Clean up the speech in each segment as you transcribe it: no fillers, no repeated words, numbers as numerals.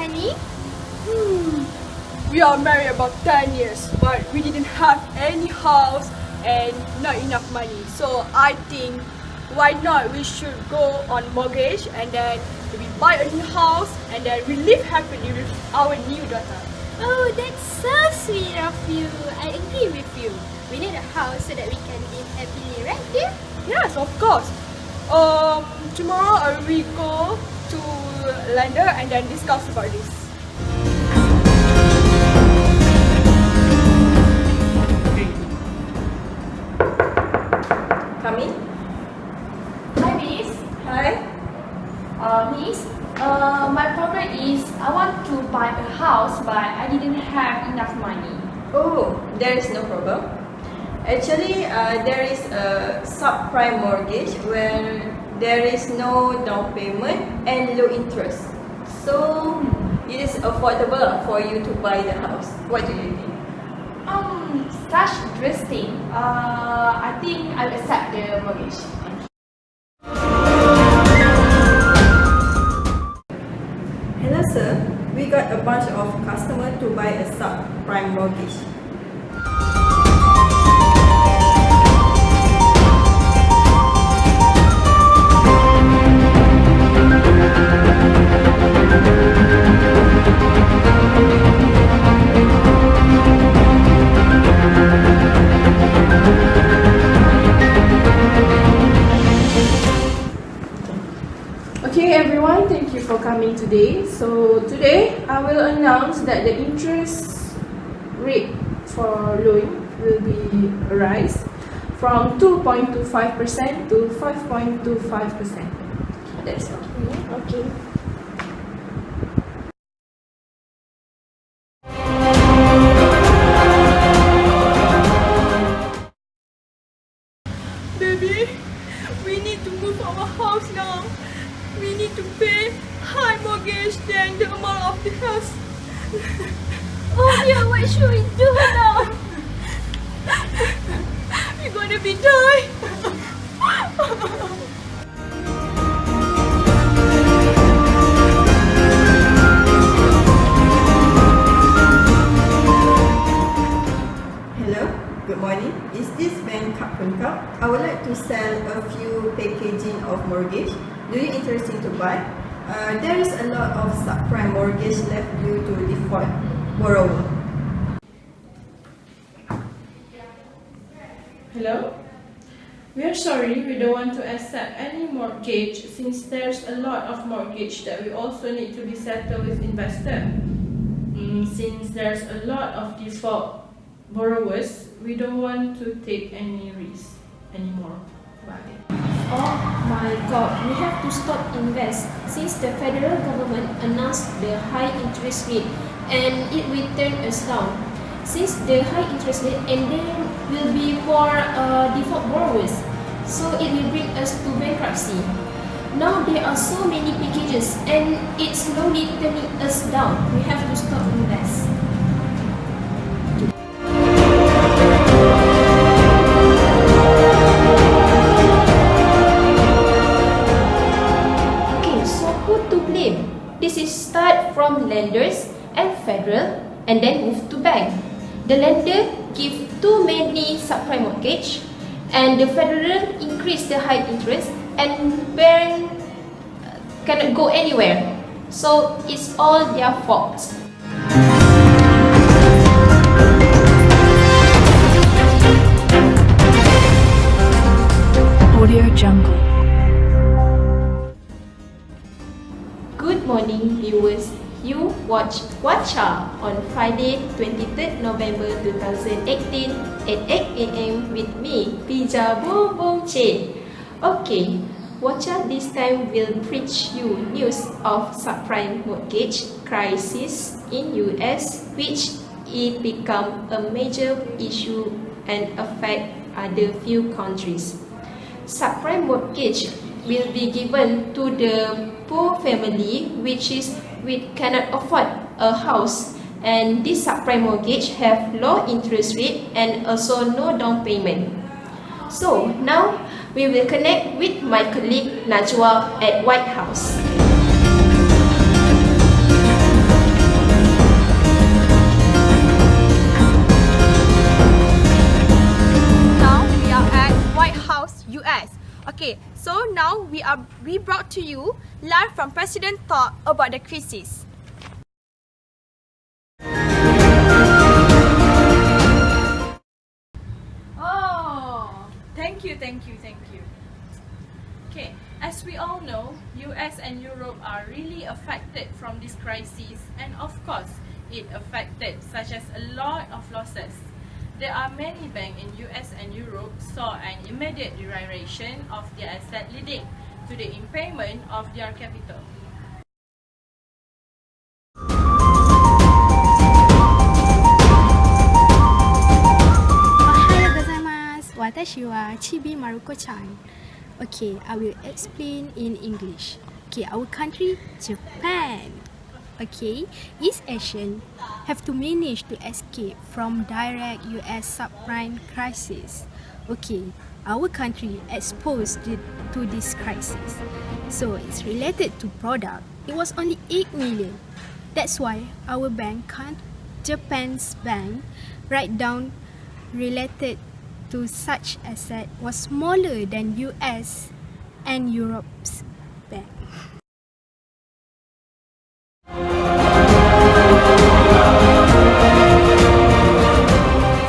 money? We are married about 10 years, but we didn't have any house and not enough money. So I think, why not we should go on mortgage and then we buy a new house and then we live happily with our new daughter. Oh, that's so sweet of you. I agree with you. We need a house so that we can live happily, right dear? Yes, of course. Tomorrow we go to lender and then discuss about this. Come in. Hi, Miss. Hi. Miss, my problem is I want to buy a house, but I didn't have enough money. Oh, there is no problem. Actually, there is a subprime mortgage where there is no down payment and low interest. So it is affordable for you to buy the house. What do you think? Such interesting. I think I'll accept the mortgage. Hello, sir. We got a bunch of customers to buy a subprime mortgage. Okay everyone, thank you for coming today. So today I will announce that the interest rate for loan will be rise from 2.25% to 5.25%. That's all. Okay. Baby, we need to move our house now. We need to pay high mortgage than the amount of the house. Oh dear, what should we do now? We're gonna be die. Hello, good morning. Is this Bank Cup? I would like to sell a few packaging of mortgage. Do you interested to buy? There is a lot of subprime mortgage left due to default borrower. Hello? We are sorry, we don't want to accept any mortgage since there's a lot of mortgage that we also need to be settled with investor. Since there's a lot of default borrowers, we don't want to take any risk anymore. Bye. Oh my god, we have to stop invest since the federal government announced the high interest rate and it will turn us down. Since the high interest rate and there will be more default borrowers, so it will bring us to bankruptcy. Now there are so many packages and it's slowly turning us down. We have to stop invest. This is start from lenders and federal and then move to bank. The lender give too many subprime mortgage and the federal increase the high interest and bank cannot go anywhere. So it's all their fault. Audio Jungle. Good morning viewers, you watch Wacha on Friday 23rd November 2018 at 8 AM with me, Pija Boom Boom Che. Okay, Wacha this time will preach you news of subprime mortgage crisis in US which it become a major issue and affect other few countries. Subprime mortgage will be given to the poor family which cannot afford a house, and this subprime mortgage have low interest rate and also no down payment. So now we will connect with my colleague Najwa at White House. we brought to you live from President talk about the crisis. Oh, thank you. Okay, as we all know, US and Europe are really affected from this crisis, and of course, it affected such as a lot of losses. There are many banks in US and Europe saw an immediate deterioration of their asset, leading to the impairment of their capital. 私はちびまる子ちゃん。Okay, I will explain in English. Okay, our country, Japan. Okay, East Asian have to manage to escape from direct US subprime crisis. Okay, our country exposed to this crisis. So it's related to product. It was only 8 million. That's why our bank can't, Japan's bank, write down related to such asset was smaller than US and Europe's bank.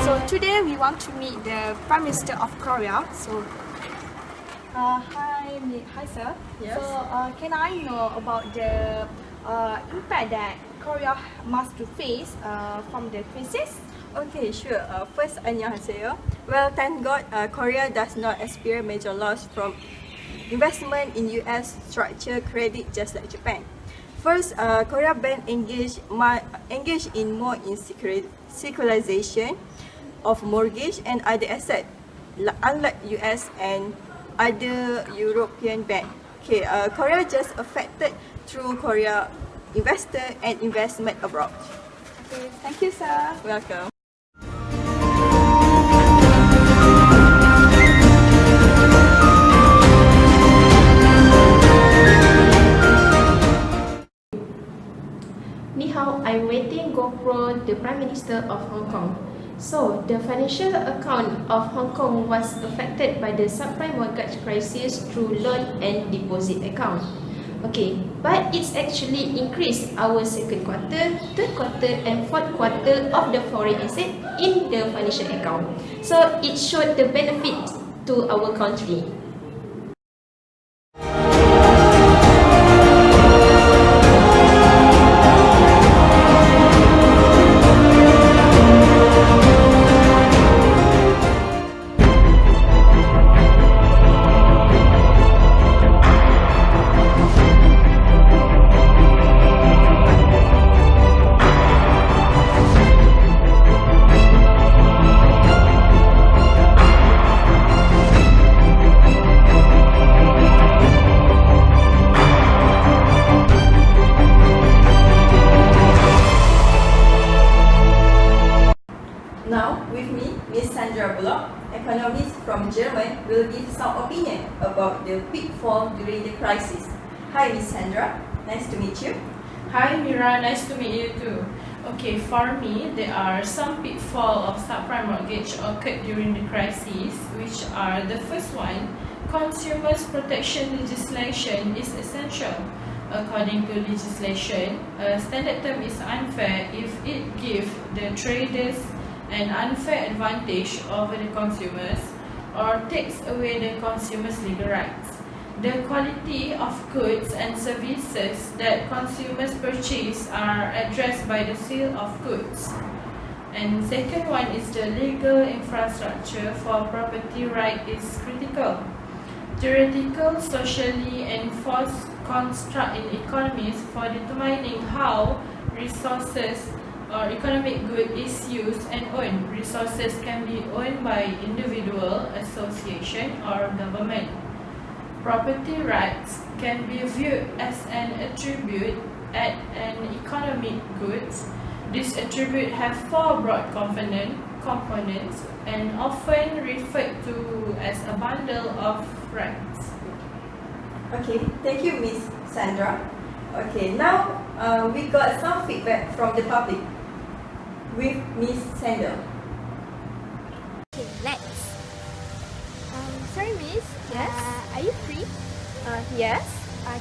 So today we want to meet the Prime Minister of Korea. So, hi sir. Yes. So, can I know about the impact that Korea must to face from the crisis? Okay, sure. First, 안녕하세요. Well, thank God, Korea does not experience major loss from investment in US structured credit just like Japan. First, Korea bank engage in more in securitization of mortgage and other assets, unlike US and other European bank. Okay, Korea just affected through Korea investor and investment abroad. Okay, thank you, sir. Welcome. Ni hao, I'm waiting GoPro, the Prime Minister of Hong Kong. So, the financial account of Hong Kong was affected by the subprime mortgage crisis through loan and deposit account. Okay, but it's actually increased our second quarter, third quarter and fourth quarter of the foreign asset in the financial account. So, it showed the benefit to our country. Now, with me, Ms. Sandra Bloch, economist from Germany, will give some opinion about the pitfall during the crisis. Hi, Ms. Sandra. Nice to meet you. Hi Mira, nice to meet you too. Okay, for me, there are some pitfalls of subprime mortgage occurred during the crisis, which are the first one, consumers protection legislation is essential. According to legislation, a standard term is unfair if it gives the traders an unfair advantage over the consumers or takes away the consumers' legal rights. The quality of goods and services that consumers purchase are addressed by the sale of goods. And second one is the legal infrastructure for property right is critical. Theoretical, socially enforced construct in economies for determining how resources or economic good is used and owned. Resources can be owned by individual, association, or government. Property rights can be viewed as an attribute at an economic goods. These attributes have four broad components and often referred to as a bundle of rights. Okay, thank you, Ms. Sandra. Okay, now we got some feedback from the public with Ms. Sandra. Okay, let's. Sorry, miss. Yes? Are you free? Yes.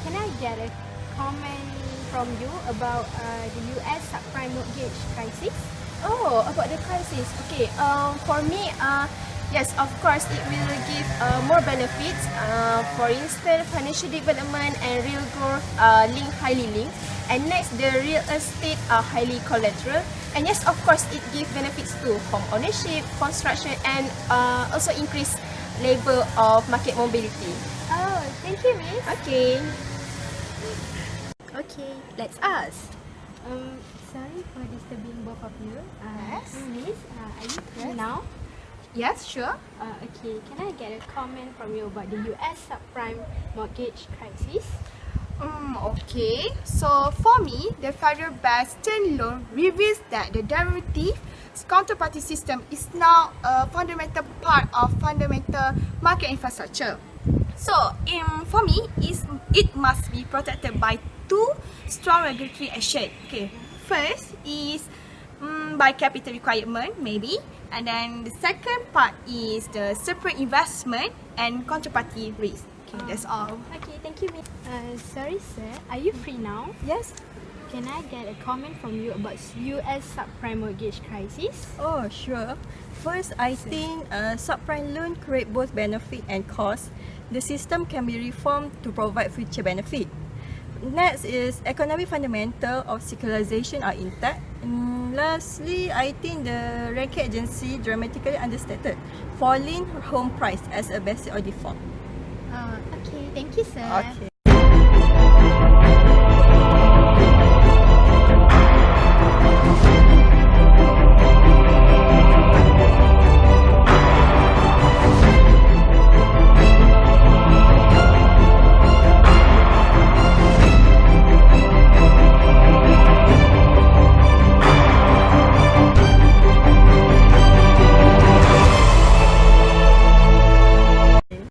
Can I get a comment from you about the US subprime mortgage crisis? Oh, about the crisis. Okay. For me, yes, of course, it will give more benefits. For instance, financial development and real growth highly linked. And next, the real estate are highly collateral. And yes, of course, it gives benefits to home ownership, construction, and also increase level of market mobility. Oh, thank you, Miss. Okay. Okay, let's ask. Sorry for disturbing both of you. Yes. Miss, are you free now? Yes, sure. Okay, can I get a comment from you about the US subprime mortgage crisis? Okay. So for me, the federal bank's term loan reveals that the derivative counterparty system is now a fundamental part of fundamental market infrastructure. So, for me, it must be protected by two strong regulatory action. Okay, first is by capital requirement, maybe, and then the second part is the separate investment and counterparty risk. Okay, that's all. Okay, thank you, Miss. Sorry, sir. Are you free now? Yes. Can I get a comment from you about US subprime mortgage crisis? Oh, sure. First, I think subprime loan create both benefit and cost. The system can be reformed to provide future benefit. Next is economic fundamental of securitization are intact. And lastly, I think the ranking agency dramatically understated falling home price as a basic or default. Okay, thank you, sir. Okay.